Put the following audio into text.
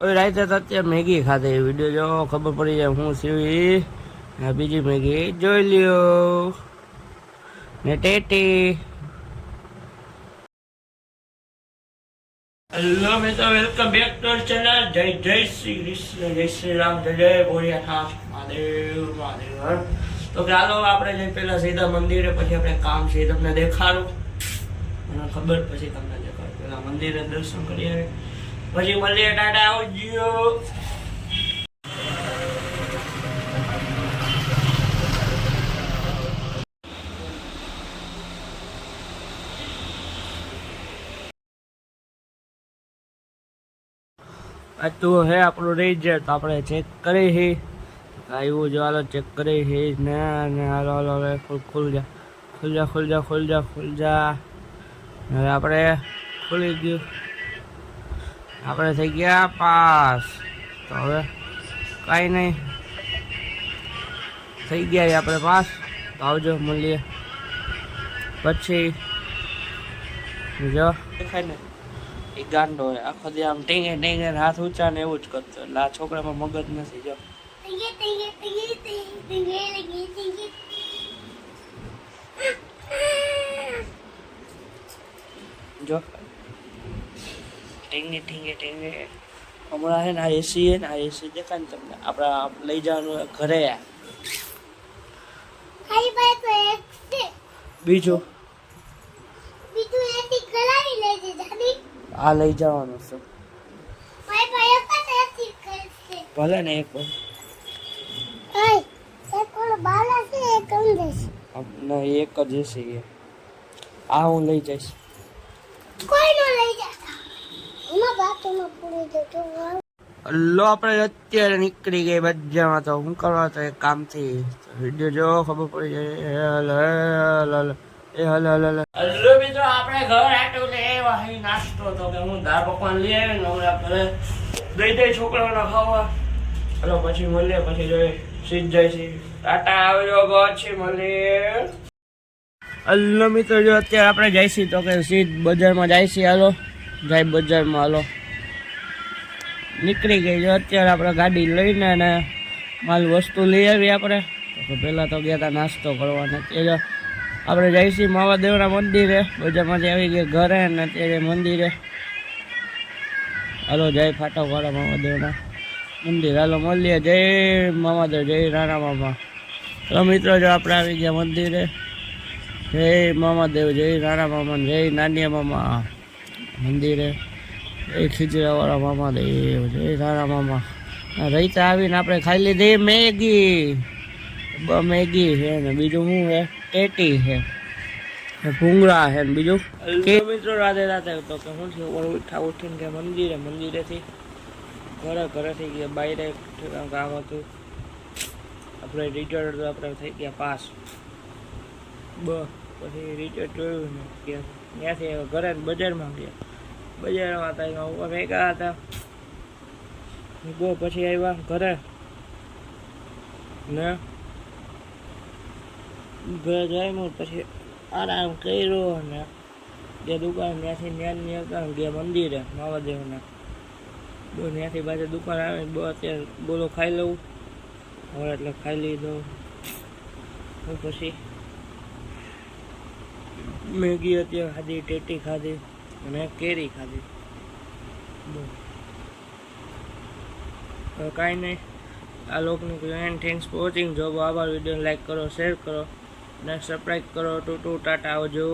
હવે રાતે તો અત્યારે મેગી ખાધી વિડીયો જો ખબર પડી જાય હું સીવી બીજી મેગી જોઈ લ્યો ને ટેટી. હેલો મિત્રો, વેલકમ બેક ટુ ચેનલ. જય જય શ્રી કૃષ્ણ, જય શ્રી રામ, જય જય ભોળિયાનાથ, મહાદેવ મહાદેવ. તો ચાલો આપણે જઈ પેલા સીધા મંદિરે, પછી આપણે કામ છે તમને દેખાડું, મને ખબર પછી તમને દેખાડું. પેલા મંદિરે દર્શન કરી આવે પછી મળીએ. ટાટા, આવજો. આ તો હે આપણું રહી જાય તો આપણે ચેક કરી હી આવ્યું જો. હાલો ચેક કરી હી ને હાલો હાલો ખુલ જા ખુલ જા ખુલ જા ખુલ જા ખુલ જા. હવે આપણે ખુલી ગયું, આપણે થઈ ગયા પાસ. તો હવે કાંઈ નહીં, થઈ ગયા આપણે પાસ. તો આવજો, મળીએ પછી. જો દેખાય ને એ ગાંડો હોય, આખો દી આમ ટીંગે ટીંગે હાથ ઊંચા ને એવું જ કરતો. એટલે આ છોકરામાં મગજ નથી. જો જો ટીંગે ટીંગે ટીંગે. હમણાં છે ને આ એસી છે ને, આ એસી દેખાય ને તમને, આપણા લઈ જવાનું ઘરે. બીજું આ લઈ જવાનું છે ભલે ને. એક એક જ એસી આ હું લઈ જઈશ. લો આપણે અત્યારે નીકળી ગઈ બજારમાં. તો હું કરવા તો એક કામથી વિડીયો જો ખબર પડી જાય. હલો મિત્રો, આપણે ઘર આટલું ને એવા નાસ્તો તો કે હું દાળ પકવાન લઈ આવી ને હમણાં ઘરે દઈ દઈ છોકરાઓને ખાવા. હલો પછી મળીએ, પછી જોઈએ સીધ જાય છે. ટાટા, આવજો, પછી મળીએ. હલો મિત્રો, જો અત્યારે આપણે જઈશી તો કે સીધ બજારમાં જઈશી. હાલો જાય બજારમાં, હાલો નીકળી ગઈ. જો અત્યારે આપણે ગાડી લઈને અને માલ વસ્તુ લઈ આવી. આપણે તો પહેલાં તો ગયા હતા નાસ્તો કરવાના. ત્યારે આપણે જઈશી મહાદેવના મંદિરે. બજારમાંથી આવી ગયા ઘરે ને ત્યારે મંદિરે. હાલો જય ફાટકવાળા મહાદેવના મંદિર. હાલો મળીએ. જય મહાદેવ, જય રાણા મામા. તો મિત્રો જો આપણે આવી ગયા મંદિરે. જય મહાદેવ, જય રાણા મામા, જય નાનિયા મામા મંદિરે. જય ખીચડાવાળા મામા દેવ, જય રાણા મામા. રહીતા આવીને આપણે ખાઈ લીધી મેગી. મેગી છે ને બીજું શું છે, ટેટી છે, ભૂંગળા છે ને બીજું કે. મિત્રો રાધે રાધે. તો કે શું છે, ઉઠીને કે મંદિરેથી ઘરેથી ગયા બહાર કામ હતું. આપણે રિઝલ્ટ તો આપણે થઈ ગયા પાસ. પછી રિઝલ્ટ જોયું ને કે ત્યાંથી ઘરે બજારમાં ગયા. બજારમાં હતા ભેગા હતા. પછી આવ્યા ઘરે ને ઘરે જઈને પછી આરામ કર્યો ને જે દુકાન ત્યાંથી ત્યાં ગયા મંદિરે મહાદેવના. ત્યાંથી પાછી દુકાન આવે અત્યારે બોલો ખાઈ લઉં હવે, એટલે ખાઈ લીધો. પછી મેગી અત્યારે ખાધી, ટેટી ખાધી અને કેરી ખાધી. કાંઈ નહીં, આ લોકનું એન્ડ થેન્ક્સ ફોર વોચિંગ. જો આભાર. વિડીયો લાઈક કરો, શેર કરો અને સબસ્ક્રાઈબ કરો. ટુ ટાટા, આવજો.